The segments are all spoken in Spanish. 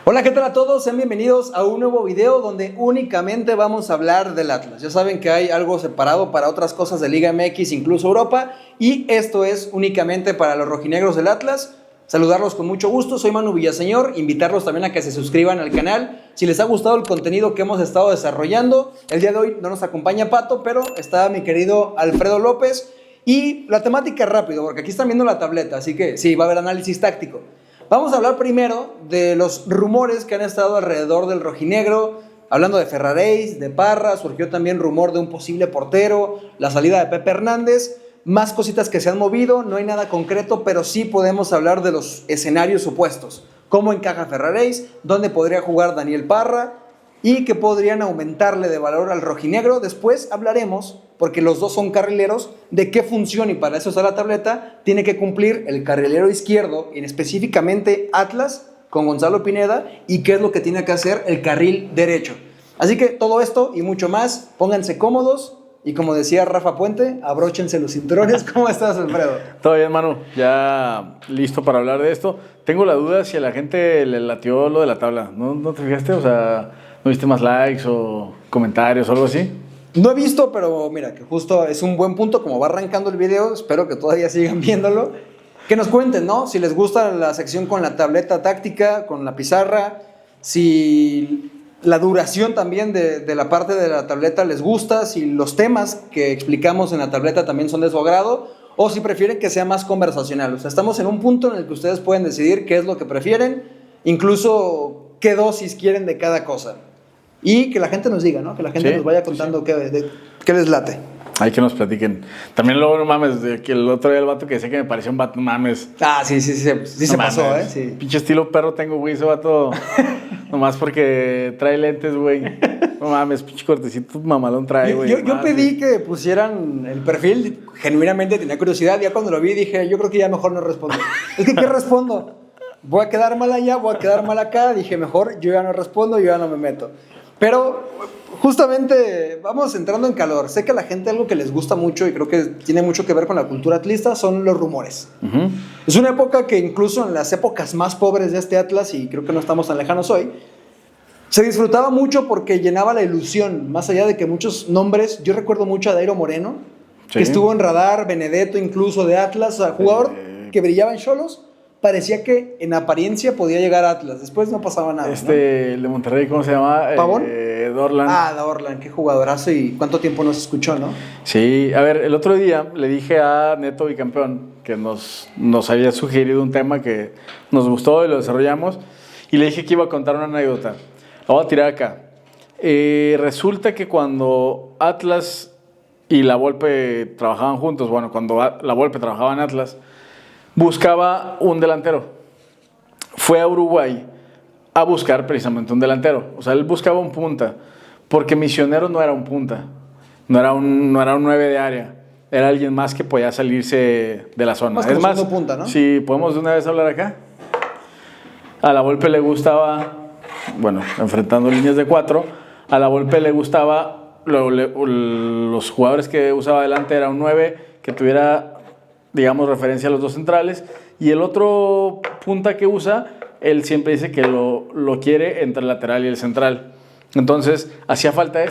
Hola, ¿qué tal a todos? Sean bienvenidos a un nuevo video donde únicamente vamos a hablar del Atlas. Ya saben que hay algo separado para otras cosas de Liga MX, incluso Europa, y esto es únicamente para los rojinegros del Atlas. Saludarlos con mucho gusto, soy Manu Villaseñor, invitarlos también a que se suscriban al canal. Si les ha gustado el contenido que hemos estado desarrollando, el día de hoy no nos acompaña Pato, pero está mi querido Alfredo López. Y la temática rápido, porque aquí están viendo la tableta, así que sí, va a haber análisis táctico. Vamos a hablar primero de los rumores que han estado alrededor del rojinegro, hablando de Ferraréis, de Parra, surgió también rumor de un posible portero, la salida de Pepe Hernández, más cositas que se han movido, no hay nada concreto, pero sí podemos hablar de los escenarios supuestos, cómo encaja Ferraréis, dónde podría jugar Daniel Parra y que podrían aumentarle de valor al rojinegro. Después hablaremos, porque los dos son carrileros, de qué función, y para eso está la tableta, tiene que cumplir el carrilero izquierdo, en específicamente Atlas, con Gonzalo Pineda, y qué es lo que tiene que hacer el carril derecho. Así que todo esto y mucho más, pónganse cómodos, y como decía Rafa Puente, abróchense los cinturones. ¿Cómo estás, Alfredo? Todo bien, Manu, ya listo para hablar de esto. Tengo la duda si a la gente le latió lo de la tabla, ¿no te fijaste? O sea, ¿no viste más likes o comentarios o algo así? No he visto, pero mira, que justo es un buen punto, como va arrancando el video, espero que todavía sigan viéndolo. Que nos cuenten, ¿no? Si les gusta la sección con la tableta táctica, con la pizarra, si la duración también de la parte de la tableta les gusta, si los temas que explicamos en la tableta también son de su agrado, o si prefieren que sea más conversacional. O sea, estamos en un punto en el que ustedes pueden decidir qué es lo que prefieren, incluso qué dosis quieren de cada cosa. Y que la gente nos diga, ¿no? Que la gente nos vaya contando qué les late. Hay que nos platiquen. También luego, no mames, de que el otro día el vato que decía que me parecía un vato, no mames. Ah, sí, se pasó, ¿eh? Sí. Pinche estilo perro tengo, güey, ese vato. Nomás porque trae lentes, güey. No mames, pinche cortecito mamalón trae, güey. Yo pedí que pusieran el perfil, genuinamente tenía curiosidad. Ya cuando lo vi dije, yo creo que ya mejor no respondo. Es que, ¿qué respondo? Voy a quedar mal allá, voy a quedar mal acá. Dije, mejor yo ya no respondo, yo ya no me meto. Pero justamente vamos entrando en calor. Sé que a la gente algo que les gusta mucho y creo que tiene mucho que ver con la cultura atlista son los rumores. Uh-huh. Es una época que incluso en las épocas más pobres de este Atlas, y creo que no estamos tan lejanos hoy, se disfrutaba mucho porque llenaba la ilusión. Más allá de que muchos nombres, yo recuerdo mucho a Dairo Moreno, que estuvo en radar, Benedetto incluso de Atlas, jugador que brillaba en Xolos. Parecía que en apariencia podía llegar a Atlas. Después no pasaba nada, ¿no? El de Monterrey, ¿cómo se llama? ¿Pavón? Dorlan. Dorlan, qué jugadorazo, y cuánto tiempo no se escuchó, ¿no? Sí, a ver, el otro día le dije a Neto Bicampeón que nos había sugerido un tema que nos gustó y lo desarrollamos, y le dije que iba a contar una anécdota. La voy a tirar acá. Resulta que cuando Atlas y la Volpe trabajaban juntos, bueno, cuando la Volpe trabajaba en Atlas, buscaba un delantero. Fue a Uruguay a buscar precisamente un delantero. O sea, él buscaba un punta, porque Misionero no era un punta, no era un 9 de área, era alguien más que podía salirse de la zona. Es más, punta, ¿no? Si podemos de una vez hablar acá. A la Volpe le gustaba, bueno, enfrentando líneas de 4, a la Volpe le gustaba, los jugadores que usaba adelante era un 9 que tuviera, digamos, referencia a los dos centrales, y el otro punta que usa, él siempre dice que lo quiere entre el lateral y el central. Entonces, hacía falta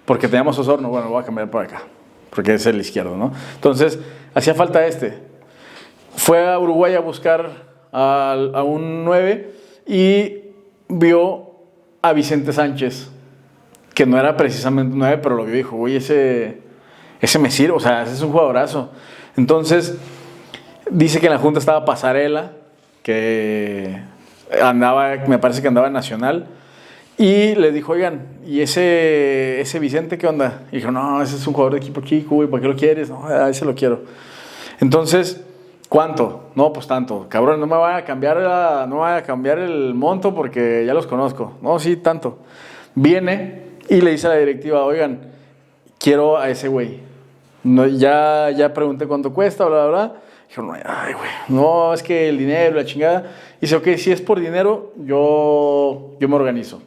porque teníamos Osorno. Bueno, lo voy a cambiar por acá, porque es el izquierdo, ¿no? Entonces, hacía falta Fue a Uruguay a buscar a un 9 y vio a Vicente Sánchez, que no era precisamente un 9, pero lo vio y dijo, oye, ese me sirve, o sea, ese es un jugadorazo. Entonces, dice que en la junta estaba Pasarela, que me parece que andaba en Nacional, y le dijo, oigan, ¿y ese Vicente qué onda? Y dijo, no, ese es un jugador de equipo chico, güey, ¿para qué lo quieres? No, a ese lo quiero. Entonces, ¿cuánto? No, pues tanto. Cabrón, no me vaya a cambiar el monto porque ya los conozco. No, sí, tanto. Viene y le dice a la directiva, oigan, quiero a ese güey. No, ya pregunté cuánto cuesta, bla, bla, bla. Dijeron, ay, güey, no, es que el dinero, la chingada. Y dice, ok, si es por dinero, yo me organizo.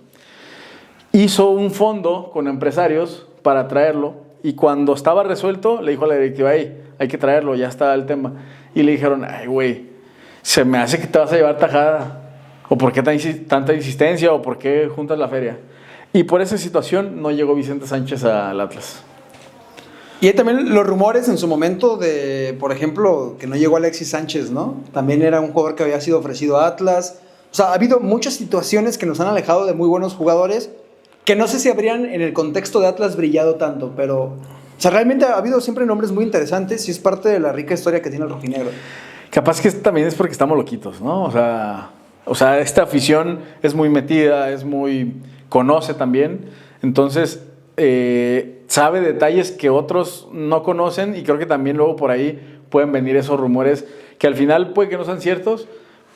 Hizo un fondo con empresarios para traerlo, y cuando estaba resuelto, le dijo a la directiva, hey, hay que traerlo, ya está el tema. Y le dijeron, ay, güey, se me hace que te vas a llevar tajada. ¿O por qué tanta insistencia? ¿O por qué juntas la feria? Y por esa situación no llegó Vicente Sánchez al Atlas. Y hay también los rumores en su momento de, por ejemplo, que no llegó Alexis Sánchez, ¿no? También era un jugador que había sido ofrecido a Atlas. O sea, ha habido muchas situaciones que nos han alejado de muy buenos jugadores que no sé si habrían en el contexto de Atlas brillado tanto, pero... O sea, realmente ha habido siempre nombres muy interesantes y es parte de la rica historia que tiene el rojinegro. Capaz que también es porque estamos loquitos, ¿no? O sea, esta afición es muy metida, conoce también, entonces sabe detalles que otros no conocen y creo que también luego por ahí pueden venir esos rumores que al final puede que no sean ciertos,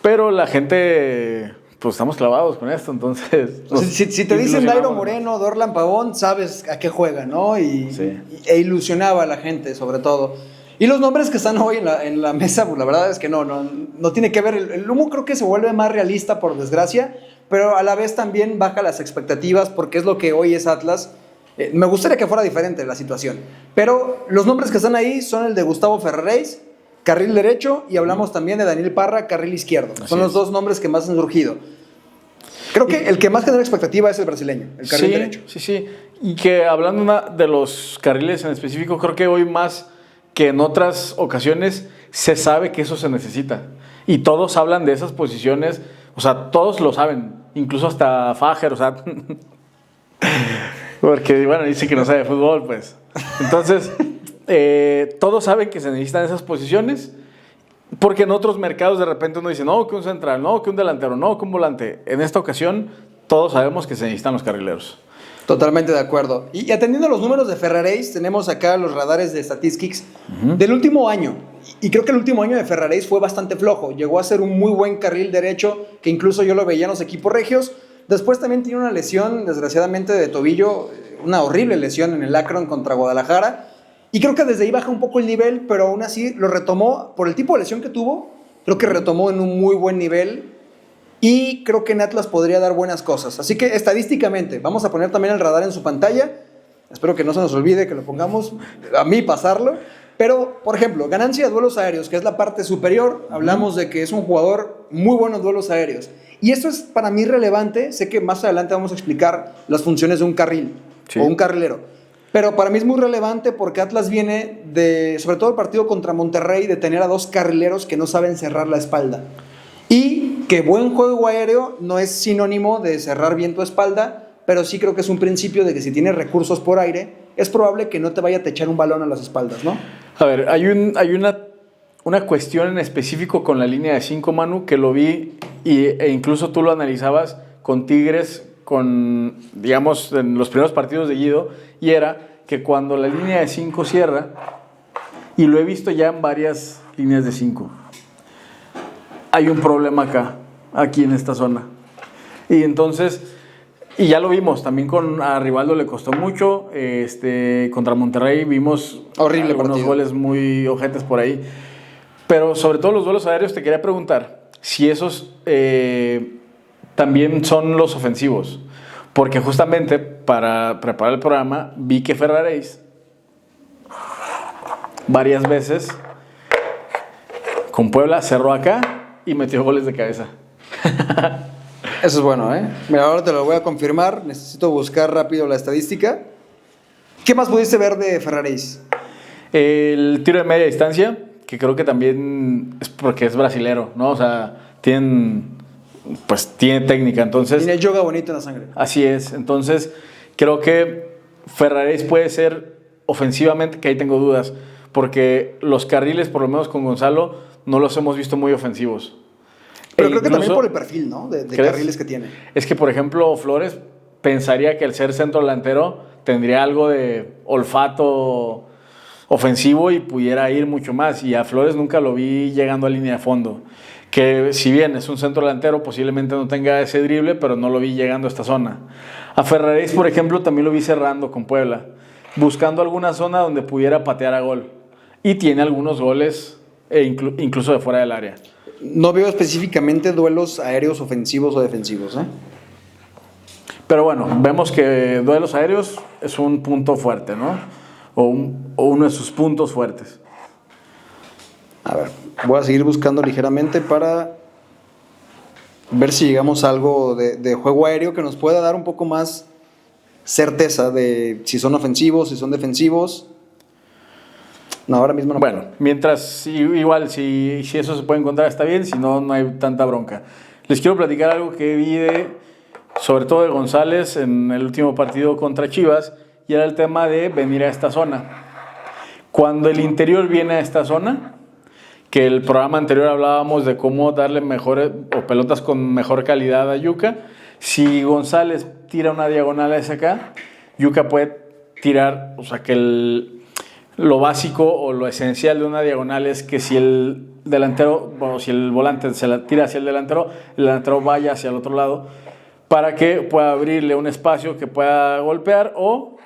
pero la gente, pues estamos clavados con esto, entonces... Si te dicen Dairo Moreno, Dorlan Pavón, sabes a qué juega, ¿no? E ilusionaba a la gente, sobre todo. Y los nombres que están hoy en la mesa, pues la verdad es que no tiene que ver. El humo creo que se vuelve más realista, por desgracia, pero a la vez también baja las expectativas porque es lo que hoy es Atlas. Me gustaría que fuera diferente la situación, pero los nombres que están ahí son el de Gustavo Ferraréis, carril derecho, y hablamos también de Daniel Parra, carril izquierdo. Son los dos nombres que más han surgido. Creo que el que más genera expectativa es el brasileño, el carril derecho. Sí. Y que hablando de los carriles en específico, creo que hoy más que en otras ocasiones se sabe que eso se necesita. Y todos hablan de esas posiciones, o sea, todos lo saben, incluso hasta Fager, o sea, porque, bueno, dice que no sabe de fútbol, pues. Entonces, todos saben que se necesitan esas posiciones, porque en otros mercados de repente uno dice, no, que un central, no, que un delantero, no, que un volante. En esta ocasión, todos sabemos que se necesitan los carrileros. Totalmente de acuerdo. Y atendiendo a los números de Ferraréis, tenemos acá los radares de Statistics del último año. Y creo que el último año de Ferraréis fue bastante flojo. Llegó a ser un muy buen carril derecho, que incluso yo lo veía en los equipos regios. Después también tiene una lesión, desgraciadamente, de tobillo, una horrible lesión en el Akron contra Guadalajara. Y creo que desde ahí baja un poco el nivel, pero aún así lo retomó. Por el tipo de lesión que tuvo, creo que retomó en un muy buen nivel. Y creo que en Atlas podría dar buenas cosas. Así que estadísticamente, vamos a poner también el radar en su pantalla. Espero que no se nos olvide que lo pongamos, a mí pasarlo. Pero, por ejemplo, ganancia de duelos aéreos, que es la parte superior. Hablamos de que es un jugador muy bueno en duelos aéreos. Y esto es para mí relevante. Sé que más adelante vamos a explicar las funciones de un carril o un carrilero. Pero para mí es muy relevante porque Atlas viene de, sobre todo el partido contra Monterrey, de tener a dos carrileros que no saben cerrar la espalda. Y que buen juego aéreo no es sinónimo de cerrar bien tu espalda, pero sí creo que es un principio de que si tienes recursos por aire, es probable que no te vaya a techar un balón a las espaldas, ¿no? A ver, hay una cuestión en específico con la línea de 5, Manu, que lo vi e incluso tú lo analizabas con Tigres, digamos, en los primeros partidos de Guido, y era que cuando la línea de 5 cierra, y lo he visto ya en varias líneas de 5, hay un problema aquí en esta zona. Y entonces, y ya lo vimos, también a Rivaldo le costó mucho, contra Monterrey vimos horrible algunos partido. Goles muy ojetes por ahí, pero sobre todo los duelos aéreos te quería preguntar si esos también son los ofensivos, porque justamente para preparar el programa vi que Ferraréis varias veces con Puebla cerró acá y metió goles de cabeza. Eso es bueno, ¿eh? Mira, ahora te lo voy a confirmar. Necesito buscar rápido la estadística. ¿Qué más pudiste ver de Ferraréis? El tiro de media distancia, que creo que también es porque es brasilero, ¿no? O sea, tiene técnica, entonces... Tiene yoga bonito en la sangre. Así es. Entonces, creo que Ferraréis puede ser ofensivamente, que ahí tengo dudas, porque los carriles, por lo menos con Gonzalo, no los hemos visto muy ofensivos. Pero creo que también por el perfil, ¿no? De carriles que tiene. Es que, por ejemplo, Flores pensaría que al ser centro delantero tendría algo de olfato ofensivo y pudiera ir mucho más. Y a Flores nunca lo vi llegando a línea de fondo. Que si bien es un centro delantero, posiblemente no tenga ese drible, pero no lo vi llegando a esta zona. A Ferraréis, por ejemplo, también lo vi cerrando con Puebla, buscando alguna zona donde pudiera patear a gol. Y tiene algunos goles incluso de fuera del área. No veo específicamente duelos aéreos ofensivos o defensivos, ¿eh? Pero bueno, vemos que duelos aéreos es un punto fuerte, ¿no? O uno de sus puntos fuertes. A ver, voy a seguir buscando ligeramente para Ver si llegamos a algo de juego aéreo que nos pueda dar un poco más certeza de si son ofensivos, si son defensivos. No, ahora mismo no. Bueno, mientras, igual, si eso se puede encontrar está bien, si no, no hay tanta bronca. Les quiero platicar algo que vi sobre todo de González en el último partido contra Chivas, y era el tema de venir a esta zona. Cuando el interior viene a esta zona, que el programa anterior hablábamos de cómo darle mejores o pelotas con mejor calidad a Yuka, si González tira una diagonal hacia acá, Yuka puede tirar, o sea que lo básico o lo esencial de una diagonal es que si el delantero, bueno, si el volante se la tira hacia el delantero vaya hacia el otro lado para que pueda abrirle un espacio que pueda golpear, o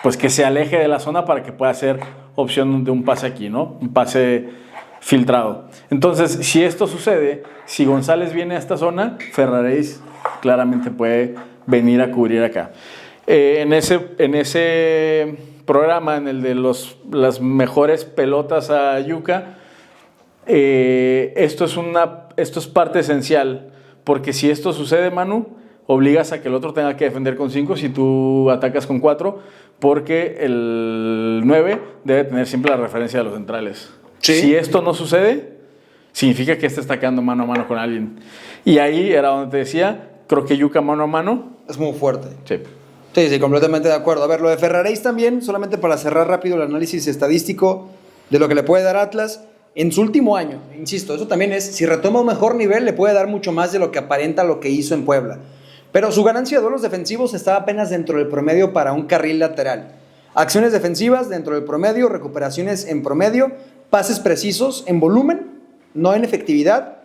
pues que se aleje de la zona para que pueda ser opción de un pase aquí, ¿no? Un pase filtrado. Entonces, si esto sucede, si González viene a esta zona, Ferraréis claramente puede venir a cubrir acá. En ese programa, en el de las mejores pelotas a Yuka, esto es parte esencial, porque si esto sucede, Manu, obligas a que el otro tenga que defender con 5 si tú atacas con 4, porque el 9 debe tener siempre la referencia de los centrales. Sí. Si esto no sucede, significa que este está quedando mano a mano con alguien. Y ahí era donde te decía, creo que Yuka mano a mano es muy fuerte. Sí. Sí, completamente de acuerdo. A ver, lo de Ferraréis también, solamente para cerrar rápido el análisis estadístico de lo que le puede dar Atlas. En su último año, insisto, eso también es, si retoma un mejor nivel, le puede dar mucho más de lo que aparenta lo que hizo en Puebla. Pero su ganancia de duelos defensivos está apenas dentro del promedio para un carril lateral. Acciones defensivas dentro del promedio, recuperaciones en promedio, pases precisos en volumen, no en efectividad,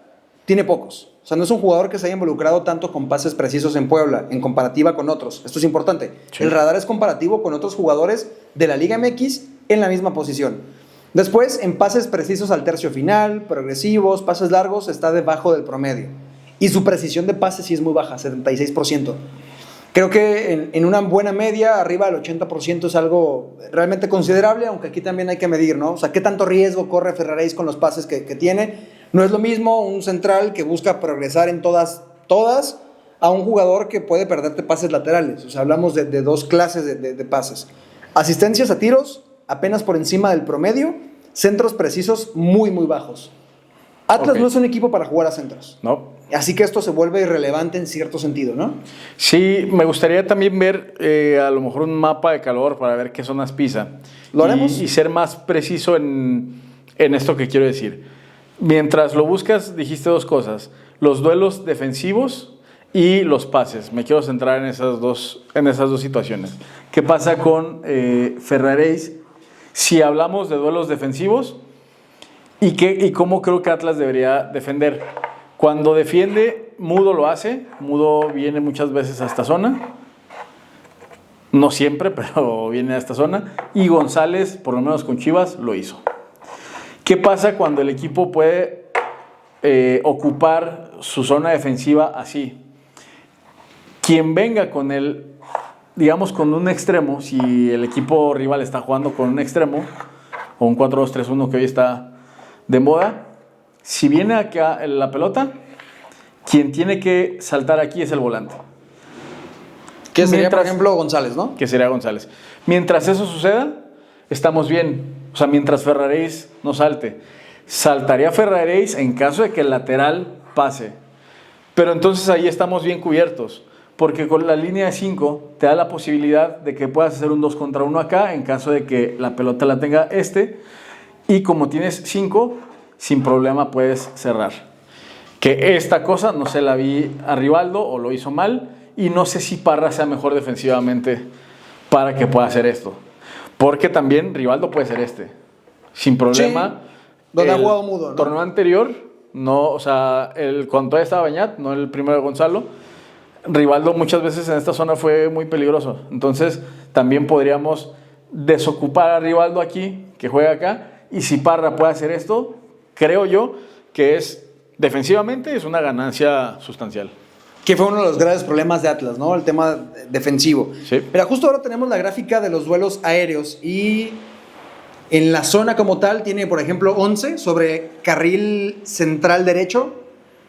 tiene pocos. O sea, no es un jugador que se haya involucrado tanto con pases precisos en Puebla, en comparativa con otros. Esto es importante. Sí. El radar es comparativo con otros jugadores de la Liga MX en la misma posición. Después, en pases precisos al tercio final, progresivos, pases largos, está debajo del promedio. Y su precisión de pases sí es muy baja, 76%. Creo que en una buena media, arriba del 80% es algo realmente considerable, aunque aquí también hay que medir, ¿no? O sea, ¿qué tanto riesgo corre Ferraréis con los pases que tiene? No es lo mismo un central que busca progresar en todas, a un jugador que puede perderte pases laterales. O sea, hablamos de dos clases de pases. Asistencias a tiros, apenas por encima del promedio. Centros precisos, muy, muy bajos. Atlas no es un equipo para jugar a centros. No. Así que esto se vuelve irrelevante en cierto sentido, ¿no? Sí, me gustaría también ver a lo mejor un mapa de calor para ver qué zonas pisa. ¿Lo haremos? Y ser más preciso en esto que quiero decir. Mientras lo buscas, dijiste dos cosas. Los duelos defensivos y los pases. Me quiero centrar en esas dos situaciones. ¿Qué pasa con Ferraréis? Si hablamos de duelos defensivos, ¿y cómo creo que Atlas debería defender? Cuando defiende, Mudo lo hace. Mudo viene muchas veces a esta zona. No siempre, pero viene a esta zona. Y González, por lo menos con Chivas, lo hizo. ¿Qué pasa cuando el equipo puede ocupar su zona defensiva así? Quien venga con digamos con un extremo, si el equipo rival está jugando con un extremo, o un 4-2-3-1 que hoy está de moda, si viene acá la pelota, quien tiene que saltar aquí es el volante. Que sería, por ejemplo, González, ¿no? Que sería González. Mientras eso suceda, estamos bien. O sea, mientras Ferraréis no salte. Saltaría Ferraréis en caso de que el lateral pase. Pero entonces ahí estamos bien cubiertos. Porque con la línea de 5 te da la posibilidad de que puedas hacer un 2 contra 1 acá en caso de que la pelota la tenga y como tienes 5, sin problema puedes cerrar. Que esta cosa no se la vi a Rivaldo o lo hizo mal, y no sé si Parra sea mejor defensivamente para que pueda hacer esto. Porque también Rivaldo puede ser sin problema. Sí, donde ha jugado Mudo, ¿no? Torneo anterior, no, o sea, cuando todavía estaba Beñat, no el primero de Gonzalo, Rivaldo muchas veces en esta zona fue muy peligroso. Entonces también podríamos desocupar a Rivaldo aquí, que juega acá, y si Parra puede hacer esto, creo yo que defensivamente es una ganancia sustancial. Que fue uno de los graves problemas de Atlas, ¿no? El tema defensivo. Sí. Pero justo ahora tenemos la gráfica de los duelos aéreos y en la zona como tal tiene, por ejemplo, 11 sobre carril central derecho,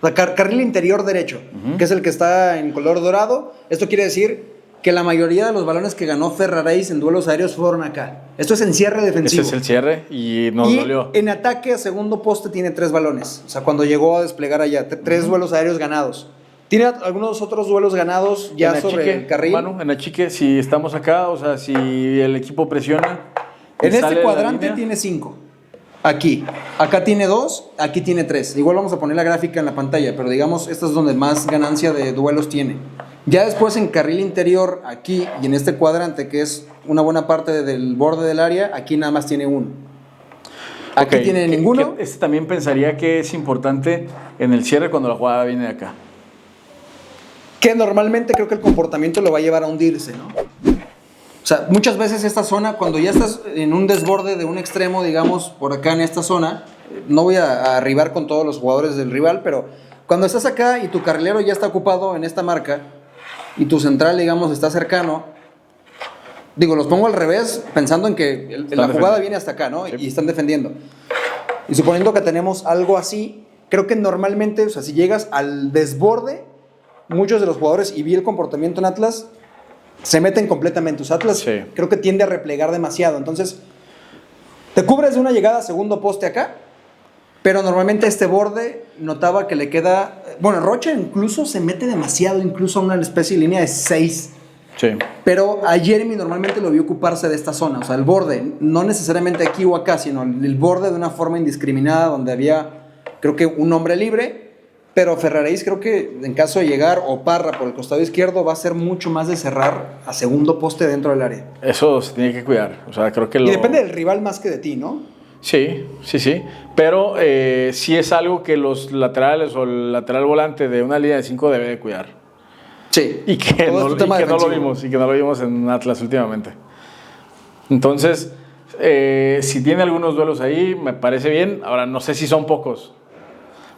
O sea, carril interior derecho, que es el que está en color dorado. Esto quiere decir que la mayoría de los balones que ganó Ferraréis en duelos aéreos fueron acá. Esto es en cierre defensivo. Ese es el cierre y nos dolió. En ataque a segundo poste tiene 3 balones. O sea, cuando llegó a desplegar allá, 3 duelos aéreos ganados. Tiene algunos otros duelos ganados ya sobre el carril. Manu, en Achique, si estamos acá, o sea, si el equipo presiona. En este cuadrante tiene 5. Aquí. Acá tiene 2, aquí tiene 3. Igual vamos a poner la gráfica en la pantalla, pero digamos, esta es donde más ganancia de duelos tiene. Ya después en carril interior, aquí y en este cuadrante, que es una buena parte del borde del área, aquí nada más tiene 1. Aquí tiene ninguno. Este también pensaría que es importante en el cierre cuando la jugada viene de acá. Que normalmente creo que el comportamiento lo va a llevar a hundirse, ¿no? O sea, muchas veces esta zona, cuando ya estás en un desborde de un extremo, digamos, por acá en esta zona, no voy a arribar con todos los jugadores del rival, pero cuando estás acá y tu carrilero ya está ocupado en esta marca y tu central, digamos, está cercano, digo, los pongo al revés pensando en que la jugada viene hasta acá, ¿no? Sí. Y están defendiendo. Y suponiendo que tenemos algo así, creo que normalmente, o sea, si llegas al desborde, muchos de los jugadores, y vi el comportamiento en Atlas, se meten completamente. O sea, Atlas creo que tiende a replegar demasiado. Entonces, te cubres de una llegada a segundo poste acá, pero normalmente este borde notaba que le queda... Bueno, Rocha incluso se mete demasiado, incluso a una especie de línea de 6. Sí. Pero a Jeremy normalmente lo vi ocuparse de esta zona. O sea, el borde, no necesariamente aquí o acá, sino el borde de una forma indiscriminada donde había, creo que un hombre libre. Pero Ferraréis creo que en caso de llegar o Parra por el costado izquierdo va a ser mucho más de cerrar a segundo poste dentro del área. Eso se tiene que cuidar. O sea, creo que y depende del rival más que de ti, ¿no? Sí. Pero sí es algo que los laterales o el lateral volante de una línea de 5 debe de cuidar. Sí. Y que no lo vimos en Atlas últimamente. Entonces, si tiene algunos duelos ahí, me parece bien. Ahora, no sé si son pocos.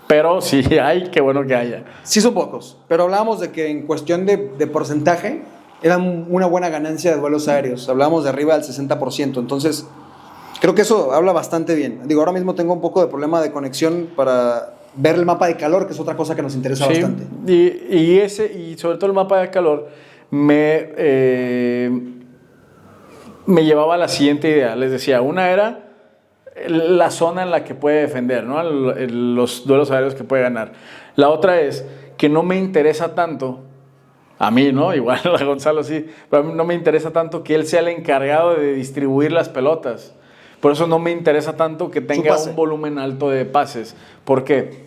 Pero si hay, qué bueno que haya. Sí son pocos, pero hablábamos de que en cuestión de porcentaje era una buena ganancia de duelos aéreos. Hablábamos de arriba del 60%, entonces creo que eso habla bastante bien. Digo, ahora mismo tengo un poco de problema de conexión para ver el mapa de calor, que es otra cosa que nos interesa bastante. Y sobre todo el mapa de calor me llevaba a la siguiente idea. Les decía, una era la zona en la que puede defender, ¿no? Los duelos aéreos que puede ganar. La otra es que no me interesa tanto, a mí, ¿no? Igual a Gonzalo sí, pero a mí no me interesa tanto que él sea el encargado de distribuir las pelotas. Por eso no me interesa tanto que tenga un volumen alto de pases. ¿Por qué?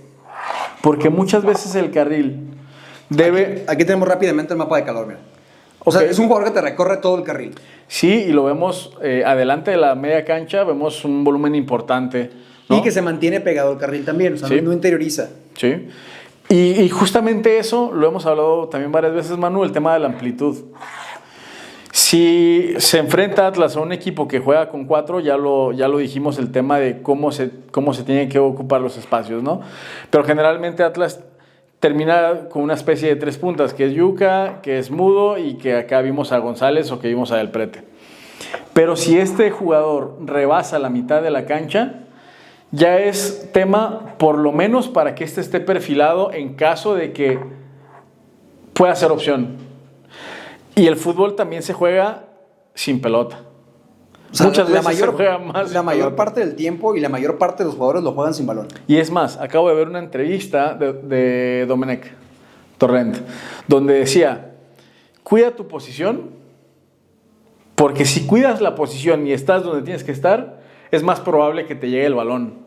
Porque muchas veces el carril debe... Aquí tenemos rápidamente el mapa de calor, mira. O sea, es un jugador que te recorre todo el carril. Sí, y lo vemos adelante de la media cancha, vemos un volumen importante, ¿no? Y que se mantiene pegado al carril también, o sea, no interioriza. Sí, y justamente eso lo hemos hablado también varias veces, Manu, el tema de la amplitud. Si se enfrenta Atlas a un equipo que juega con 4, ya lo dijimos, el tema de cómo se tienen que ocupar los espacios, ¿no? Pero generalmente Atlas termina con una especie de 3 puntas, que es Yuca, que es Mudo y que acá vimos a González o que vimos a Del Prete. Pero si este jugador rebasa la mitad de la cancha, ya es tema por lo menos para que este esté perfilado en caso de que pueda ser opción. Y el fútbol también se juega sin pelota. O sea, muchas veces se juega más. La mayor parte del tiempo y la mayor parte de los jugadores lo juegan sin balón. Y es más, acabo de ver una entrevista de Domenech Torrent, donde decía, cuida tu posición, porque si cuidas la posición y estás donde tienes que estar, es más probable que te llegue el balón.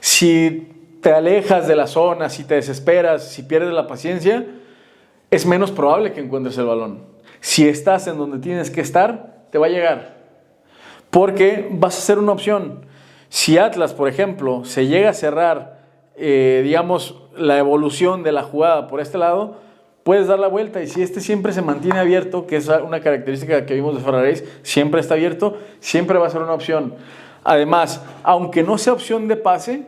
Si te alejas de la zona, si te desesperas, si pierdes la paciencia, es menos probable que encuentres el balón. Si estás en donde tienes que estar, te va a llegar. Porque vas a ser una opción. Si Atlas, por ejemplo, se llega a cerrar, digamos, la evolución de la jugada por este lado, puedes dar la vuelta. Y si este siempre se mantiene abierto, que es una característica que vimos de Ferraréis, siempre está abierto, siempre va a ser una opción. Además, aunque no sea opción de pase,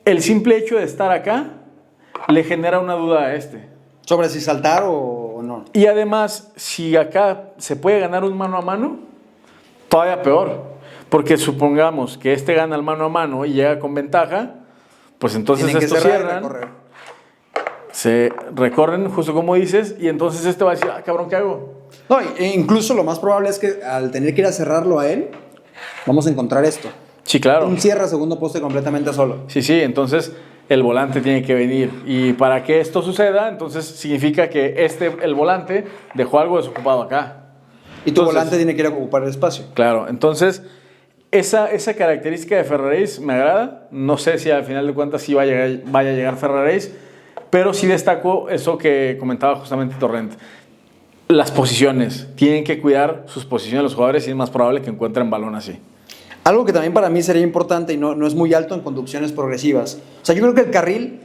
el simple hecho de estar acá le genera una duda a este. Sobre si saltar o no. Y además, si acá se puede ganar un mano a mano, todavía peor, porque supongamos que este gana el mano a mano y llega con ventaja, pues entonces estos cierran Se recorren, justo como dices, y entonces este va a decir, cabrón, ¿qué hago? No, e incluso lo más probable es que al tener que ir a cerrarlo a él, vamos a encontrar esto. Sí, claro. Un cierre a segundo poste completamente solo. Sí, entonces el volante tiene que venir. Y para que esto suceda, entonces significa que el volante dejó algo desocupado acá. Y tu volante tiene que ir a ocupar el espacio. Claro, entonces esa característica de Ferraréis me agrada. No sé si al final de cuentas sí vaya a llegar Ferraréis, pero sí destaco eso que comentaba justamente Torrent. Las posiciones. Tienen que cuidar sus posiciones los jugadores y es más probable que encuentren balón así. Algo que también para mí sería importante y no es muy alto en conducciones progresivas. O sea, yo creo que el carril,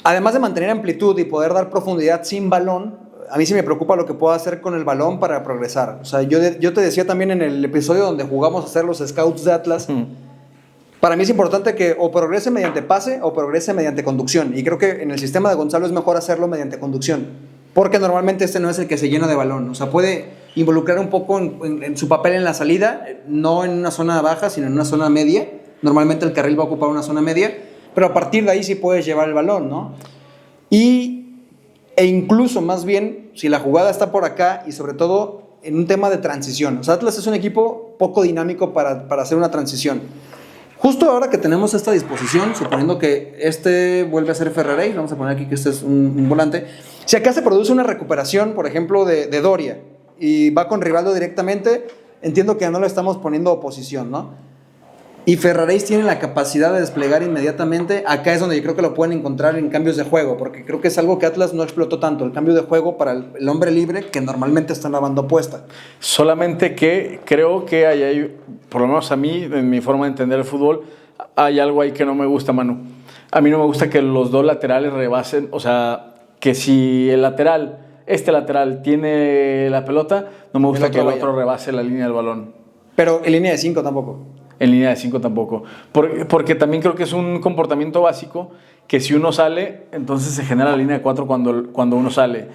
además de mantener amplitud y poder dar profundidad sin balón, a mí sí me preocupa lo que pueda hacer con el balón para progresar. O sea, yo te decía también en el episodio donde jugamos a ser los scouts de Atlas, para mí es importante que o progrese mediante pase o progrese mediante conducción. Y creo que en el sistema de Gonzalo es mejor hacerlo mediante conducción. Porque normalmente este no es el que se llena de balón. O sea, puede involucrar un poco en su papel en la salida, no en una zona baja, sino en una zona media. Normalmente el carril va a ocupar una zona media, pero a partir de ahí sí puedes llevar el balón, ¿no? E incluso, más bien, si la jugada está por acá y sobre todo en un tema de transición. O sea, Atlas es un equipo poco dinámico para hacer una transición. Justo ahora que tenemos esta disposición, suponiendo que este vuelve a ser Ferraréis, vamos a poner aquí que este es un volante. Si acá se produce una recuperación, por ejemplo, de Doria y va con Rivaldo directamente, entiendo que no le estamos poniendo oposición, ¿no? Y Ferraréis tiene la capacidad de desplegar inmediatamente. Acá es donde yo creo que lo pueden encontrar en cambios de juego, porque creo que es algo que Atlas no explotó tanto, el cambio de juego para el hombre libre que normalmente está en la banda opuesta. Solamente que creo que hay, por lo menos a mí, en mi forma de entender el fútbol, hay algo ahí que no me gusta, Manu. A mí no me gusta que los dos laterales rebasen, o sea, que si el lateral, este lateral tiene la pelota, no me gusta que el otro rebase la línea del balón. Pero en línea de 5 tampoco. En línea de 5 tampoco. Porque también creo que es un comportamiento básico que si uno sale, entonces se genera la línea de 4 cuando uno sale.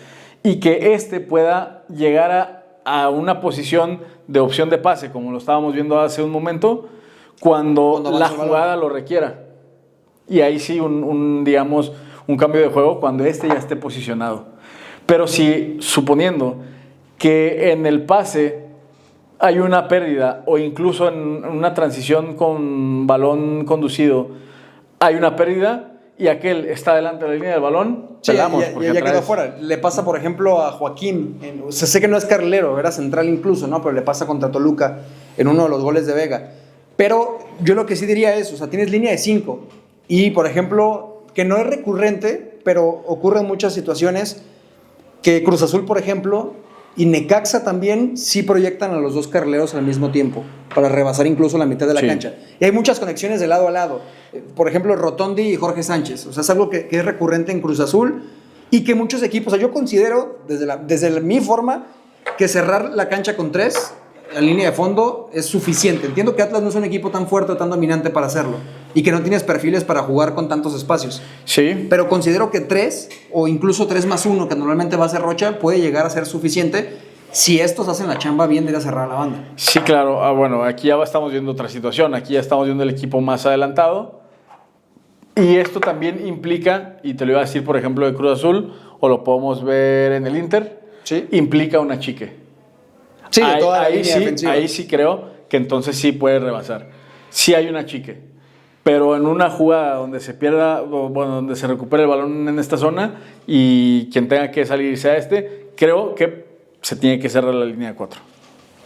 Y que este pueda llegar a una posición de opción de pase, como lo estábamos viendo hace un momento, cuando la jugada lo requiera. Y ahí sí digamos, un cambio de juego cuando este ya esté posicionado. Pero si, suponiendo que en el pase hay una pérdida o incluso en una transición con balón conducido hay una pérdida y aquel está delante de la línea del balón, pelamos. Sí, ya quedó fuera. Le pasa, por ejemplo, a Joaquín. Sé que no es carrilero, era central incluso, ¿no? Pero le pasa contra Toluca en uno de los goles de Vega. Pero yo lo que sí diría es, o sea, tienes línea de 5 y, por ejemplo, que no es recurrente, pero ocurre en muchas situaciones que Cruz Azul, por ejemplo, y Necaxa también sí proyectan a los dos carrileros al mismo tiempo para rebasar incluso la mitad de la cancha. Y hay muchas conexiones de lado a lado. Por ejemplo, Rotondi y Jorge Sánchez. O sea, es algo que es recurrente en Cruz Azul y que muchos equipos... O sea, yo considero, desde mi forma, que cerrar la cancha con 3 en línea de fondo es suficiente. Entiendo que Atlas no es un equipo tan fuerte o tan dominante para hacerlo y que no tienes perfiles para jugar con tantos espacios. Sí. Pero considero que 3 o incluso 3+1, que normalmente va a ser Rocha, puede llegar a ser suficiente si estos hacen la chamba bien de ir a cerrar la banda. Sí, claro. Bueno, aquí ya estamos viendo otra situación. Aquí ya estamos viendo el equipo más adelantado. Y esto también implica, y te lo iba a decir por ejemplo de Cruz Azul, o lo podemos ver en el Inter, ¿sí? Implica una chique. Sí, de toda la línea defensiva. Ahí sí creo que entonces sí puede rebasar. Sí hay una chique. Pero en una jugada donde se pierda, bueno, donde se recupere el balón en esta zona y quien tenga que salir sea creo que se tiene que cerrar la línea de 4.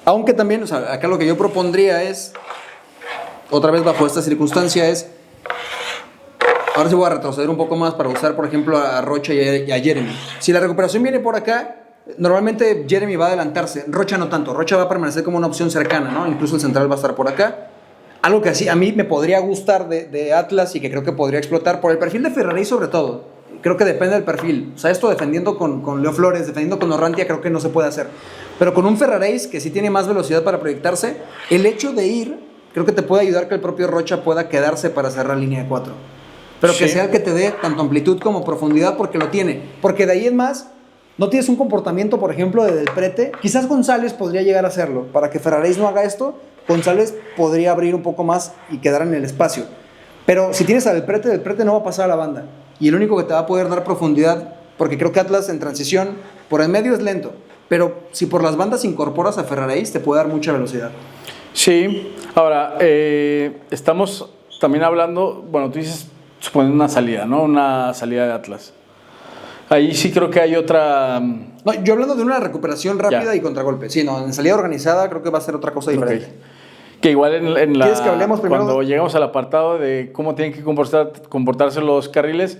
Aunque también, o sea, acá lo que yo propondría es, otra vez bajo esta circunstancia es, ahora sí voy a retroceder un poco más para usar, por ejemplo, a Rocha y a Jeremy. Si la recuperación viene por acá, normalmente Jeremy va a adelantarse, Rocha no tanto, Rocha va a permanecer como una opción cercana, ¿no? Incluso el central va a estar por acá. Algo que así a mí me podría gustar de Atlas y que creo que podría explotar por el perfil de Ferraréis sobre todo. Creo que depende del perfil. O sea, esto defendiendo con Leo Flores, defendiendo con Orrantia, creo que no se puede hacer. Pero con un Ferraréis que sí tiene más velocidad para proyectarse, el hecho de ir, creo que te puede ayudar que el propio Rocha pueda quedarse para cerrar línea de 4. Pero que sea el que te dé tanto amplitud como profundidad porque lo tiene. Porque de ahí en más, no tienes un comportamiento, por ejemplo, de Del Prete. Quizás González podría llegar a hacerlo. Para que Ferraréis no haga esto, González podría abrir un poco más y quedar en el espacio. Pero si tienes a Del Prete no va a pasar a la banda. y el único que te va a poder dar profundidad, porque creo que Atlas en transición por el medio es lento, pero si por las bandas incorporas a Ferraréis te puede dar mucha velocidad. Sí, ahora, estamos también hablando, bueno, tú dices, suponiendo una salida, ¿no? Una salida de Atlas. Ahí sí creo que hay otra... No, yo hablando de una recuperación rápida y contragolpe. Sí, no, en salida organizada creo que va a ser otra cosa diferente. Okay. Que igual en la... ¿Quieres que hablemos primero? Cuando llegamos al apartado de cómo tienen que comportarse los carriles,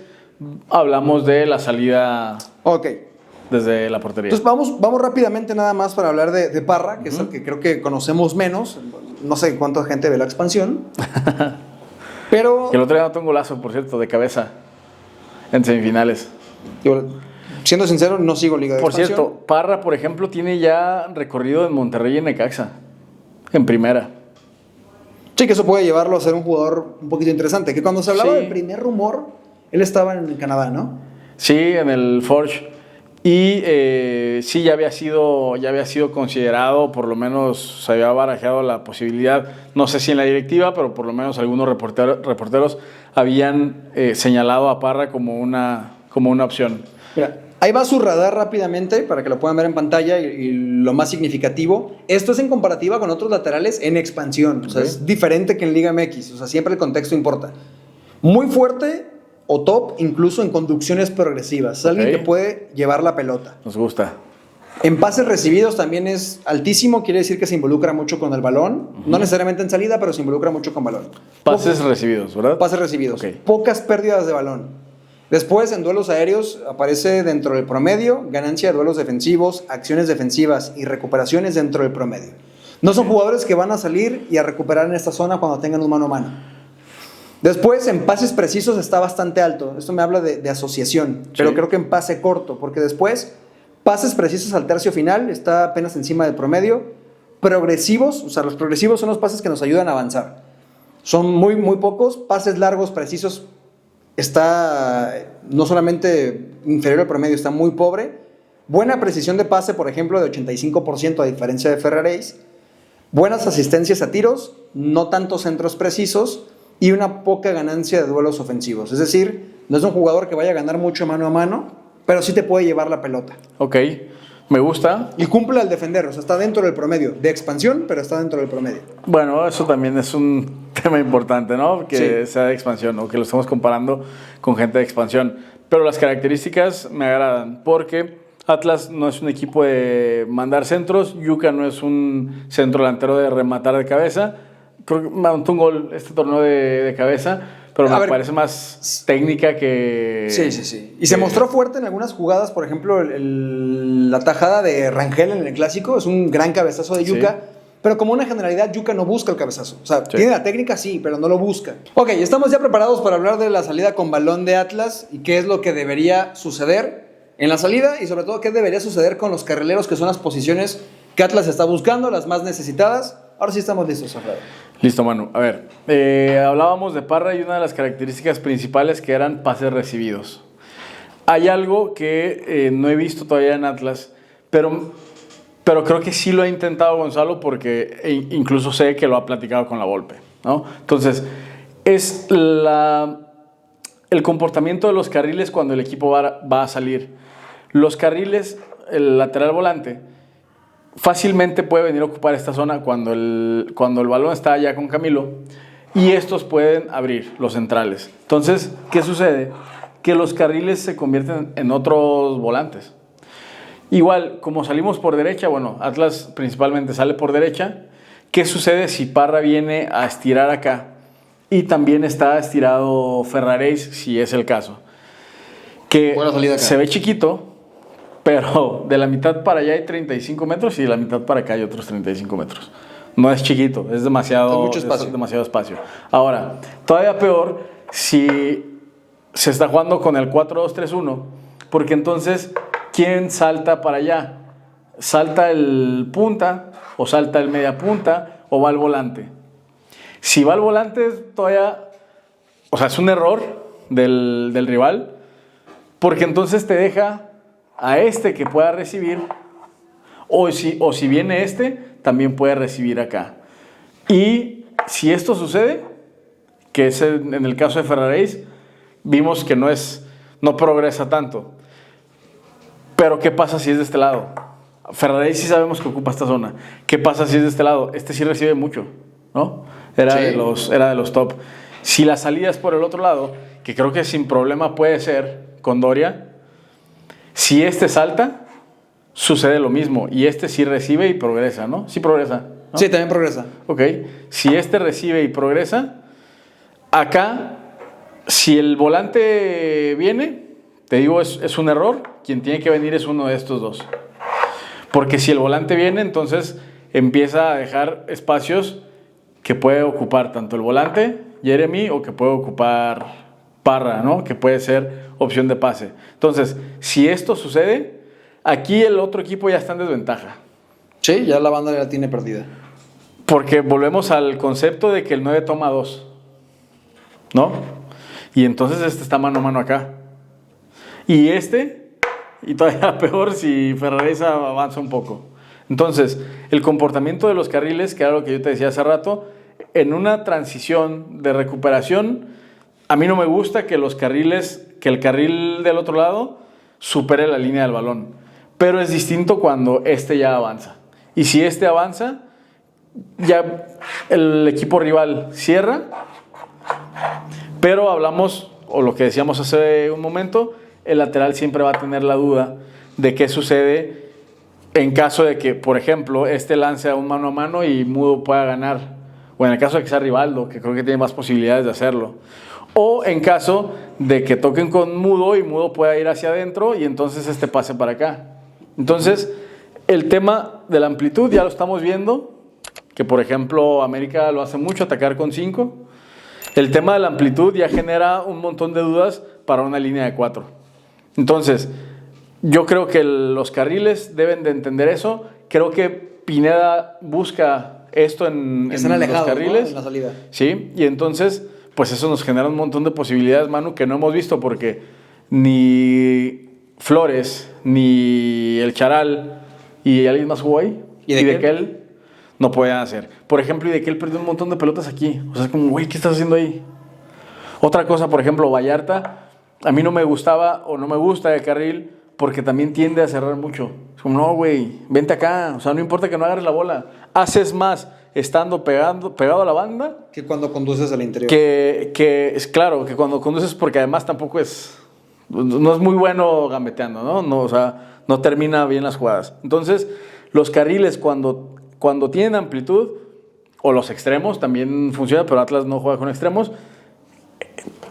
hablamos de la salida... Ok. Desde la portería. Entonces vamos rápidamente nada más para hablar de Parra, que es el que creo que conocemos menos. No sé cuánta gente ve la expansión. Pero... Que el otro día anotó un golazo, por cierto, de cabeza en semifinales. Yo, siendo sincero, no sigo Liga de Expansión. Por cierto, Parra, por ejemplo, tiene ya recorrido en Monterrey y en Necaxa, en primera. Sí, que eso puede llevarlo a ser un jugador un poquito interesante. Que cuando se hablaba del primer rumor, él estaba en Canadá, ¿no? Sí, en el Forge. Y sí, ya había sido considerado, por lo menos se había barajeado la posibilidad, no sé si en la directiva, pero por lo menos algunos reporteros habían señalado a Parra como una opción. Mira, ahí va su radar rápidamente para que lo puedan ver en pantalla y lo más significativo. Esto es en comparativa con otros laterales en expansión. O sea, es diferente que en Liga MX. O sea, siempre el contexto importa. Muy fuerte o top incluso en conducciones progresivas. Es alguien que puede llevar la pelota. Nos gusta. En pases recibidos también es altísimo. Quiere decir que se involucra mucho con el balón. No necesariamente en salida, pero se involucra mucho con balón. Pases recibidos, ¿verdad? Pases recibidos. Pocas pérdidas de balón. Después, en duelos aéreos, aparece dentro del promedio, ganancia de duelos defensivos, acciones defensivas y recuperaciones dentro del promedio. No son jugadores que van a salir y a recuperar en esta zona cuando tengan un mano a mano. Después, en pases precisos está bastante alto. Esto me habla de asociación, pero creo que en pase corto, porque después, pases precisos al tercio final, está apenas encima del promedio. Progresivos, o sea, los progresivos son los pases que nos ayudan a avanzar. Son muy, muy pocos. Pases largos, precisos, está no solamente inferior al promedio, está muy pobre. Buena precisión de pase, por ejemplo, de 85% a diferencia de Ferraréis. Buenas asistencias a tiros, no tantos centros precisos y una poca ganancia de duelos ofensivos. Es decir, no es un jugador que vaya a ganar mucho mano a mano, pero sí te puede llevar la pelota. Ok, me gusta. Y cumple al defender, o sea, está dentro del promedio. De expansión, pero está dentro del promedio. Bueno, eso también es un tema importante, ¿no? Que sea de expansión o que lo estamos comparando con gente de expansión. Pero las características me agradan porque Atlas no es un equipo de mandar centros, Yuca no es un centro delantero de rematar de cabeza. Creo que mandó un gol este torneo de cabeza, pero me parece más técnica que... Sí. Y se mostró fuerte en algunas jugadas, por ejemplo, la tajada de Rangel en el Clásico, es un gran cabezazo de Yuca, pero como una generalidad, Yuca no busca el cabezazo. O sea, tiene la técnica, sí, pero no lo busca. Ok, estamos ya preparados para hablar de la salida con balón de Atlas y qué es lo que debería suceder en la salida y sobre todo qué debería suceder con los carrileros, que son las posiciones que Atlas está buscando, las más necesitadas. Ahora sí estamos listos, Alfredo. Listo, Manu. A ver, hablábamos de Parra y una de las características principales que eran pases recibidos. Hay algo que no he visto todavía en Atlas, pero creo que sí lo ha intentado Gonzalo porque incluso sé que lo ha platicado con la Volpe, ¿no? Entonces, es el comportamiento de los carriles cuando el equipo va a salir. Los carriles, el lateral volante, fácilmente puede venir a ocupar esta zona cuando el balón está ya con Camilo y estos pueden abrir los centrales. Entonces, ¿qué sucede? Que los carriles se convierten en otros volantes. Igual, como salimos por derecha, bueno, Atlas principalmente sale por derecha. ¿Qué sucede si Parra viene a estirar acá? Y también está estirado Ferraréis, si es el caso. Que se ve chiquito, pero de la mitad para allá hay 35 metros y de la mitad para acá hay otros 35 metros. No es chiquito, es demasiado espacio. Ahora, todavía peor si se está jugando con el 4-2-3-1, porque entonces, ¿quién salta para allá? ¿Salta el punta o salta el media punta o va al volante? Si va al volante, todavía, o sea, es un error del rival, porque entonces te deja a este que pueda recibir, o si viene este, también puede recibir acá. Y si esto sucede, que es en el caso de Ferraréis, vimos que no es no progresa tanto. Pero ¿qué pasa si es de este lado? Ferrari sí sabemos que ocupa esta zona. ¿Qué pasa si es de este lado? Este sí recibe mucho, ¿no? Era de los top. Si la salida es por el otro lado, que creo que sin problema puede ser con Doria, si este salta, sucede lo mismo. Y este sí recibe y progresa, ¿no? Sí progresa, ¿no? Sí, también progresa. Ok. Si este recibe y progresa, acá, si el volante viene, te digo, es un error. Quien tiene que venir es uno de estos dos. Porque si el volante viene, entonces empieza a dejar espacios que puede ocupar tanto el volante, Jeremy, o que puede ocupar Parra, ¿no? Que puede ser opción de pase. Entonces, si esto sucede, aquí el otro equipo ya está en desventaja. Sí, ya la banda ya la tiene perdida. Porque volvemos al concepto de que el 9 toma 2, ¿no? Y entonces este está mano a mano acá. Y y todavía peor si Ferrari avanza un poco. Entonces, el comportamiento de los carriles, que era lo que yo te decía hace rato, en una transición de recuperación, a mí no me gusta que el carril del otro lado supere la línea del balón. Pero es distinto cuando ya avanza. Y si avanza, ya el equipo rival cierra. Pero hablamos, o lo que decíamos hace un momento, el lateral siempre va a tener la duda de qué sucede en caso de que, por ejemplo, lance a un mano a mano y Mudo pueda ganar. O en el caso de que sea Rivaldo, que creo que tiene más posibilidades de hacerlo. O en caso de que toquen con Mudo y Mudo pueda ir hacia adentro y entonces pase para acá. Entonces, el tema de la amplitud ya lo estamos viendo, que por ejemplo América lo hace mucho, atacar con 5. El tema de la amplitud ya genera un montón de dudas para una línea de 4. Entonces, yo creo que los carriles deben de entender eso. Creo que Pineda busca esto en los carriles, ¿no? En la salida. Sí, y entonces, pues eso nos genera un montón de posibilidades, Manu, que no hemos visto porque ni Flores, ni el Charal y alguien más jugó ahí. ¿Y de que él no podían hacer. Por ejemplo, y de que él perdió un montón de pelotas aquí. O sea, es como, güey, ¿qué estás haciendo ahí? Otra cosa, por ejemplo, Vallarta, a mí no me gustaba o no me gusta de carril porque también tiende a cerrar mucho. Es como, no, güey, vente acá. O sea, no importa que no agarres la bola. Haces más estando pegado a la banda que cuando conduces al interior. Que es claro, que cuando conduces, porque además tampoco no es muy bueno gambeteando, ¿no? No, o sea, no termina bien las jugadas. Entonces, los carriles cuando tienen amplitud, o los extremos, también funciona, pero Atlas no juega con extremos.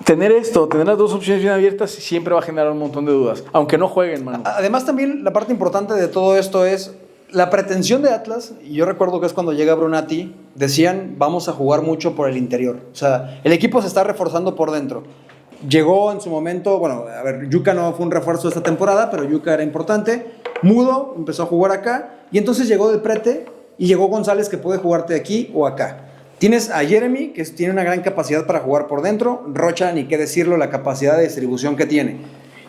Tener las dos opciones bien abiertas siempre va a generar un montón de dudas, aunque no jueguen, mano. Además, también la parte importante de todo esto es la pretensión de Atlas, y yo recuerdo que es cuando llega Brunati, decían, vamos a jugar mucho por el interior. O sea, el equipo se está reforzando por dentro. Llegó en su momento, bueno, a ver, Yuka no fue un refuerzo esta temporada, pero Yuka era importante. Mudo empezó a jugar acá, y entonces llegó Del Prete, y llegó González, que puede jugarte aquí o acá. Tienes a Jeremy, que tiene una gran capacidad para jugar por dentro. Rocha, ni qué decirlo, la capacidad de distribución que tiene.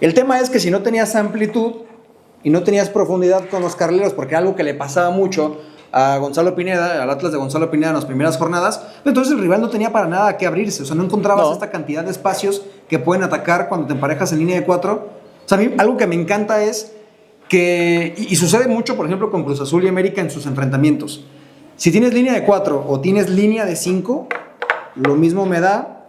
El tema es que si no tenías amplitud y no tenías profundidad con los carrileros, porque algo que le pasaba mucho a Gonzalo Pineda, al Atlas de Gonzalo Pineda en las primeras jornadas, entonces el rival no tenía para nada que abrirse. O sea, no encontrabas esta cantidad de espacios que pueden atacar cuando te emparejas en línea de 4. O sea, a mí algo que me encanta es que, y sucede mucho, por ejemplo, con Cruz Azul y América en sus enfrentamientos. Si tienes línea de 4 o tienes línea de 5, lo mismo me da.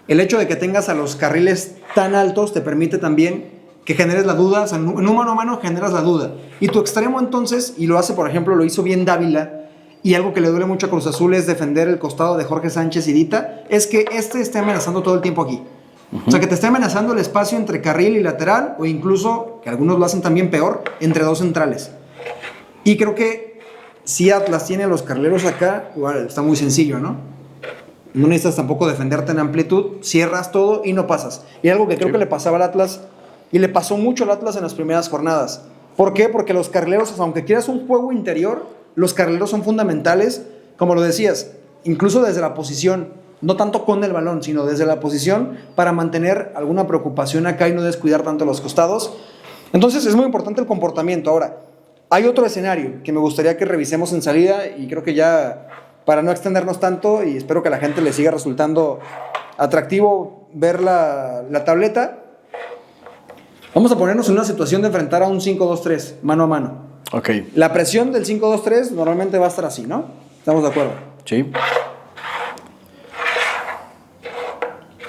El hecho de que tengas a los carriles tan altos te permite también que generes la duda. O sea, en un mano a mano generas la duda. Y tu extremo entonces, y lo hace, por ejemplo, lo hizo bien Dávila, y algo que le duele mucho a Cruz Azul es defender el costado de Jorge Sánchez y Dita, es que esté amenazando todo el tiempo aquí. O sea, que te esté amenazando el espacio entre carril y lateral, o incluso, que algunos lo hacen también peor, entre dos centrales. Y creo que si Atlas tiene a los carrileros acá, igual está muy sencillo, ¿no? No necesitas tampoco defenderte en amplitud, cierras todo y no pasas. Y algo que creo que le pasaba al Atlas, y le pasó mucho al Atlas en las primeras jornadas. ¿Por qué? Porque los carrileros, aunque quieras un juego interior, los carrileros son fundamentales, como lo decías, incluso desde la posición, no tanto con el balón, sino desde la posición, para mantener alguna preocupación acá y no descuidar tanto los costados. Entonces es muy importante el comportamiento. Ahora, hay otro escenario que me gustaría que revisemos en salida, y creo que ya, para no extendernos tanto, y espero que a la gente le siga resultando atractivo ver la tableta. Vamos a ponernos en una situación de enfrentar a un 5-2-3, mano a mano. Ok. La presión del 5-2-3 normalmente va a estar así, ¿no? ¿Estamos de acuerdo? Sí.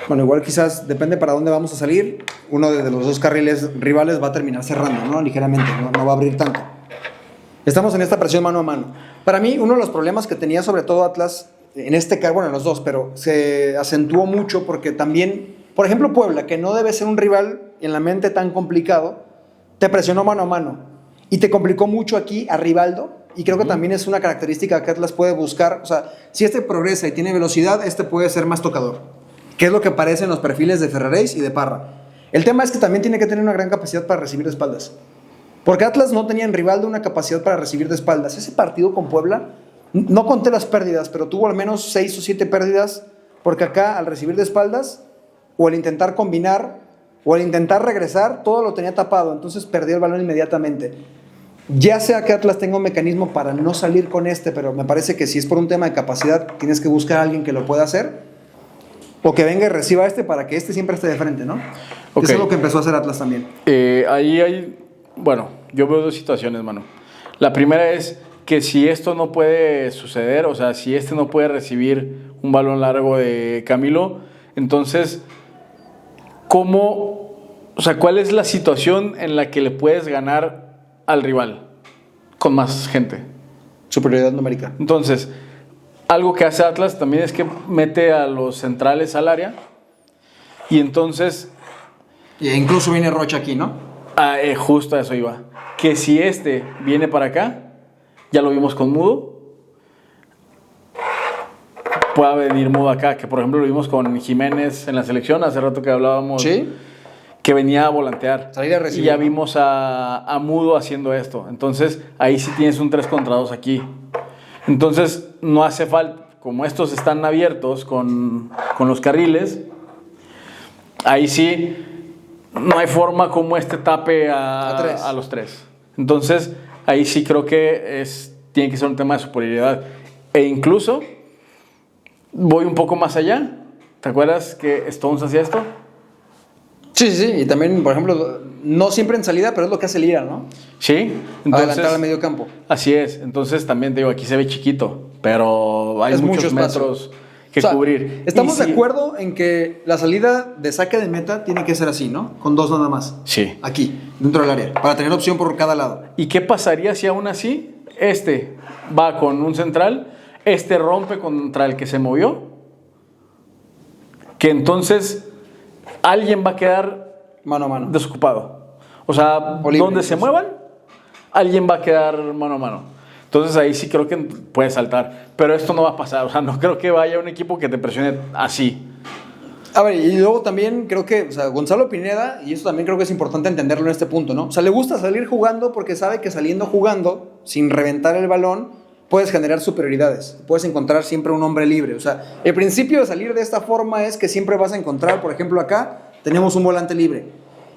Bueno, igual quizás depende para dónde vamos a salir. Uno de los dos carriles rivales va a terminar cerrando, ¿no? Ligeramente, no va a abrir tanto. Estamos en esta presión mano a mano. Para mí, uno de los problemas que tenía sobre todo Atlas, en este caso, bueno, en los dos, pero se acentuó mucho porque también, por ejemplo, Puebla, que no debe ser un rival en la mente tan complicado, te presionó mano a mano y te complicó mucho aquí a Rivaldo, y creo que también es una característica que Atlas puede buscar. O sea, si este progresa y tiene velocidad, este puede ser más tocador, que es lo que parece en los perfiles de Ferraréis y de Parra. El tema es que también tiene que tener una gran capacidad para recibir de espaldas, porque Atlas no tenía en Rivaldo una capacidad para recibir de espaldas. Ese partido con Puebla, no conté las pérdidas, pero tuvo al menos 6 o 7 pérdidas, porque acá al recibir de espaldas, o al intentar combinar, o al intentar regresar, todo lo tenía tapado, entonces perdió el balón inmediatamente. Ya sea que Atlas tenga un mecanismo para no salir con pero me parece que si es por un tema de capacidad, tienes que buscar a alguien que lo pueda hacer, o que venga y reciba para que siempre esté de frente, ¿no? Okay. Eso es lo que empezó a hacer Atlas también. Ahí hay, bueno, yo veo dos situaciones, mano. La primera es que si esto no puede suceder, o sea, si no puede recibir un balón largo de Camilo, entonces, ¿cuál es la situación en la que le puedes ganar al rival con más gente? Superioridad numérica. Entonces, algo que hace Atlas también es que mete a los centrales al área, y entonces... Y incluso viene Rocha aquí, ¿no? Justo a eso iba. Que si viene para acá, ya lo vimos con Mudo, pueda venir Mudo acá, que por ejemplo lo vimos con Jiménez en la selección, hace rato que hablábamos. Sí. Que venía a volantear. Salir a recibir. Y ya vimos a Mudo haciendo esto. Entonces, ahí sí tienes un 3 contra 2 aquí. Entonces, no hace falta, como estos están abiertos con los carriles, ahí sí no hay forma como tape a los 3. Entonces, ahí sí creo que tiene que ser un tema de superioridad. E incluso, voy un poco más allá. ¿Te acuerdas que Stones hacía esto? Sí, y también, por ejemplo, no siempre en salida, pero es lo que hace Lira, ¿no? Sí. Adelantar al medio campo. Así es. Entonces, también te digo, aquí se ve chiquito, pero hay muchos metros que cubrir. Estamos de acuerdo en que la salida de saque de meta tiene que ser así, ¿no? Con 2 nada más. Sí. Aquí, dentro del área, para tener opción por cada lado. ¿Y qué pasaría si aún así va con un central, rompe contra el que se movió? Que entonces alguien va a quedar mano a mano, desocupado. O sea, donde se muevan, alguien va a quedar mano a mano. Entonces ahí sí creo que puede saltar. Pero esto no va a pasar. O sea, no creo que vaya un equipo que te presione así. A ver, y luego también creo que, Gonzalo Pineda, y eso también creo que es importante entenderlo en este punto, ¿no? O sea, le gusta salir jugando porque sabe que saliendo jugando, sin reventar el balón, puedes generar superioridades. Puedes encontrar siempre un hombre libre. O sea, el principio de salir de esta forma es que siempre vas a encontrar, por ejemplo, acá tenemos un volante libre.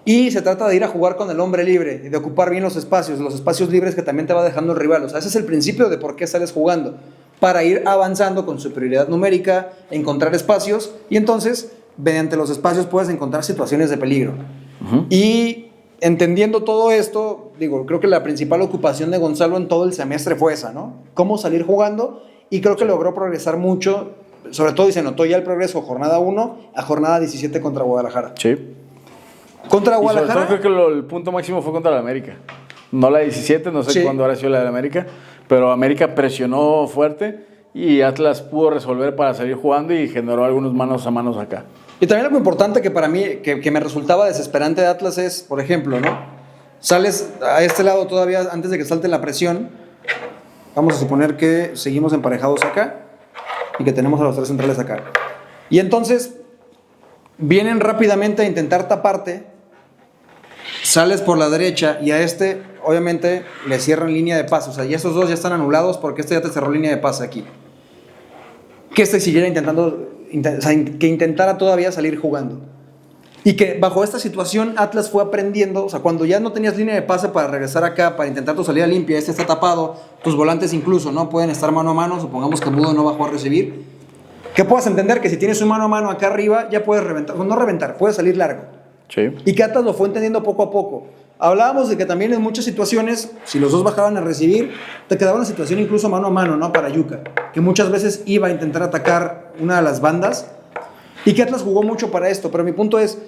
Y se trata de ir a jugar con el hombre libre y de ocupar bien los espacios libres que también te va dejando el rival. O sea, ese es el principio de por qué sales jugando. Para ir avanzando con superioridad numérica, encontrar espacios, y entonces, mediante los espacios, puedes encontrar situaciones de peligro. Uh-huh. Y entendiendo todo esto, creo que la principal ocupación de Gonzalo en todo el semestre fue esa, ¿no? Cómo salir jugando, y creo que logró progresar mucho, sobre todo, y se notó ya el progreso jornada 1 a jornada 17 contra Guadalajara. Sí. Contra Guadalajara. Y sobre todo creo que el punto máximo fue contra la América. No la 17, no sé cuándo habrá sido la de la América, pero América presionó fuerte y Atlas pudo resolver para salir jugando y generó algunos manos a manos acá. Y también algo importante que para mí, que me resultaba desesperante de Atlas es, por ejemplo, ¿no? Sales a este lado todavía antes de que salte la presión. Vamos a suponer que seguimos emparejados acá y que tenemos a los 3 centrales acá. Y entonces vienen rápidamente a intentar taparte. Sales por la derecha y a obviamente, le cierran línea de pase. O sea, y estos dos ya están anulados porque ya te cerró línea de pase aquí. Que siguiera intentando, que intentara todavía salir jugando. Y que bajo esta situación Atlas fue aprendiendo, o sea, cuando ya no tenías línea de pase para regresar acá, para intentar tu salida limpia, está tapado, tus volantes incluso, ¿no? Pueden estar mano a mano, supongamos que Mudo no bajó a recibir. Que puedas entender que si tienes un mano a mano acá arriba, ya puedes reventar, no reventar, puedes salir largo. Sí. Y que Atlas lo fue entendiendo poco a poco. Hablábamos de que también en muchas situaciones, si los dos bajaban a recibir, te quedaba una situación incluso mano a mano, ¿no? Para Yuka, que muchas veces iba a intentar atacar una de las bandas y que Atlas jugó mucho para esto. Pero mi punto es,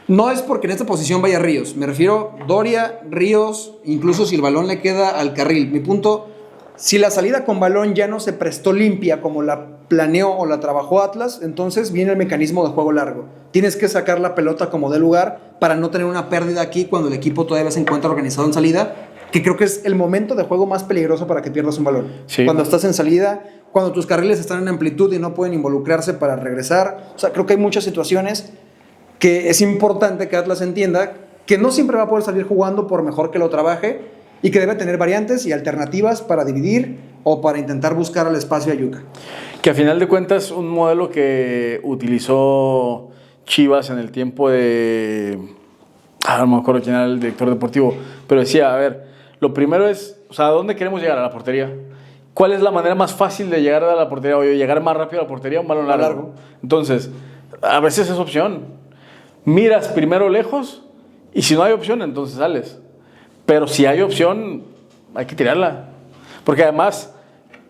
no es porque en esta posición vaya Ríos. Me refiero Doria, Ríos, incluso si el balón le queda al carril. Mi punto, si la salida con balón ya no se prestó limpia como la planeó o la trabajó Atlas, entonces viene el mecanismo de juego largo. Tienes que sacar la pelota como de lugar para no tener una pérdida aquí cuando el equipo todavía se encuentra organizado en salida, que creo que es el momento de juego más peligroso para que pierdas un balón. Sí. Cuando estás en salida, cuando tus carriles están en amplitud y no pueden involucrarse para regresar. O sea, creo que hay muchas situaciones que es importante que Atlas entienda que no siempre va a poder salir jugando por mejor que lo trabaje y que debe tener variantes y alternativas para dividir o para intentar buscar al espacio a Yuka. Que a final de cuentas un modelo que utilizó Chivas en el tiempo de... no me acuerdo quién era el director deportivo, pero decía, a ver, lo primero es, o sea, ¿a dónde queremos llegar? A la portería. ¿Cuál es la manera más fácil de llegar a la portería? O llegar más rápido a la portería, un balón largo. Entonces, a veces es opción. Miras primero lejos y si no hay opción, entonces sales. Pero si hay opción, hay que tirarla. Porque además,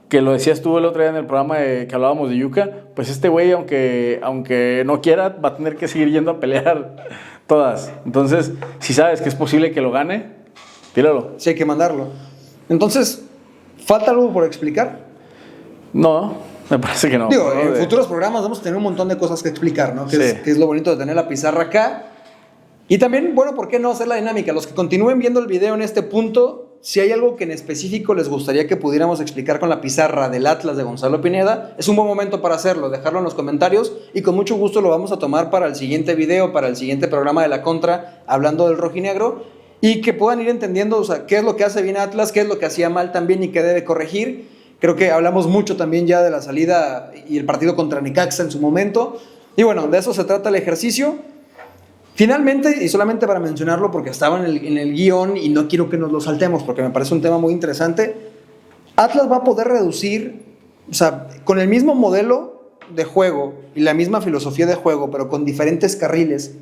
que lo decías tú el otro día en el programa que hablábamos de Yuka, pues este güey, aunque no quiera, va a tener que seguir yendo a pelear todas. Entonces, si sabes que es posible que lo gane, tíralo. Sí, hay que mandarlo. Entonces, ¿falta algo por explicar? No, me parece que no. Digo, ¿no? en futuros programas vamos a tener un montón de cosas que explicar, ¿no? Que es lo bonito de tener la pizarra acá. Y también, bueno, ¿por qué no hacer la dinámica? Los que continúen viendo el video en este punto, si hay algo que en específico les gustaría que pudiéramos explicar con la pizarra del Atlas de Gonzalo Pineda, es un buen momento para hacerlo, dejarlo en los comentarios y con mucho gusto lo vamos a tomar para el siguiente video, para el siguiente programa de La Contra, hablando del rojinegro, y que puedan ir entendiendo, o sea, qué es lo que hace bien Atlas, qué es lo que hacía mal también y qué debe corregir. Creo que hablamos mucho también ya de la salida y el partido contra Necaxa en su momento, y bueno, de eso se trata el ejercicio. Finalmente, y solamente para mencionarlo porque estaba en el guión y no quiero que nos lo saltemos porque me parece un tema muy interesante, Atlas va a poder reducir, o sea, con el mismo modelo de juego y la misma filosofía de juego, pero con diferentes carriles,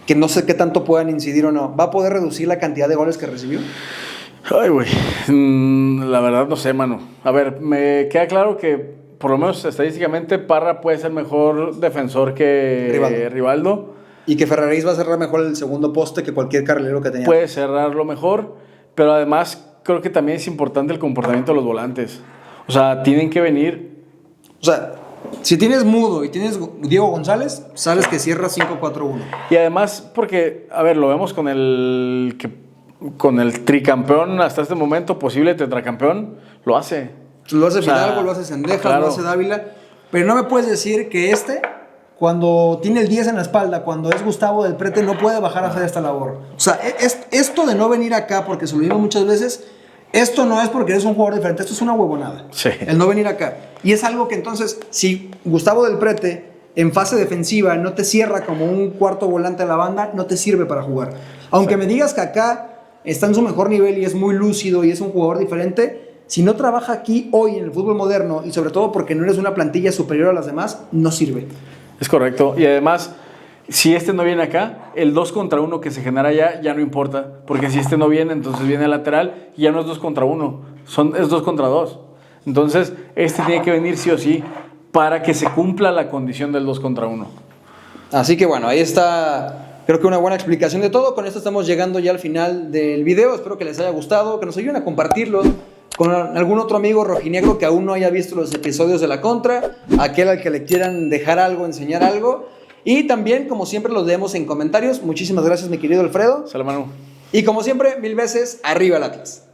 que no sé qué tanto puedan incidir o no, ¿va a poder reducir la cantidad de goles que recibió? Ay, güey, la verdad no sé, mano. A ver, me queda claro que por lo menos estadísticamente Parra puede ser mejor defensor que Rivaldo. Y que Ferraris va a cerrar mejor el segundo poste que cualquier carrilero que tenía. Puede cerrarlo mejor, pero además creo que también es importante el comportamiento de los volantes. O sea, tienen que venir. O sea, si tienes Mudo y tienes Diego González, sabes que cierra 5-4-1. Y además, porque, a ver, lo vemos con el tricampeón hasta este momento, posible tetracampeón, lo hace. Lo hace Fidalgo, lo hace Cendejas, claro. Lo hace Dávila. Pero no me puedes decir que cuando tiene el 10 en la espalda, cuando es Gustavo del Prete, no puede bajar a hacer esta labor. O sea, esto de no venir acá, porque se lo digo muchas veces, esto no es porque eres un jugador diferente, esto es una huevonada. Sí. El no venir acá. Y es algo que entonces, si Gustavo del Prete en fase defensiva no te cierra como un cuarto volante a la banda, no te sirve para jugar. Aunque me digas que acá está en su mejor nivel y es muy lúcido y es un jugador diferente, si no trabaja aquí hoy en el fútbol moderno, y sobre todo porque no eres una plantilla superior a las demás, no sirve. Es correcto. Y además, si este no viene acá, el 2 contra 1 que se genera ya no importa. Porque si este no viene, entonces viene el lateral y ya no es 2 contra 1. Es 2 contra 2. Entonces, este tiene que venir sí o sí para que se cumpla la condición del 2 contra 1. Así que bueno, ahí está, creo que una buena explicación de todo. Con esto estamos llegando ya al final del video. Espero que les haya gustado, que nos ayuden a compartirlo con algún otro amigo rojinegro que aún no haya visto los episodios de La Contra, aquel al que le quieran dejar algo, enseñar algo. Y también, como siempre, los leemos en comentarios. Muchísimas gracias, mi querido Alfredo. Salud, Manu. Y como siempre, 1000 veces, arriba el Atlas.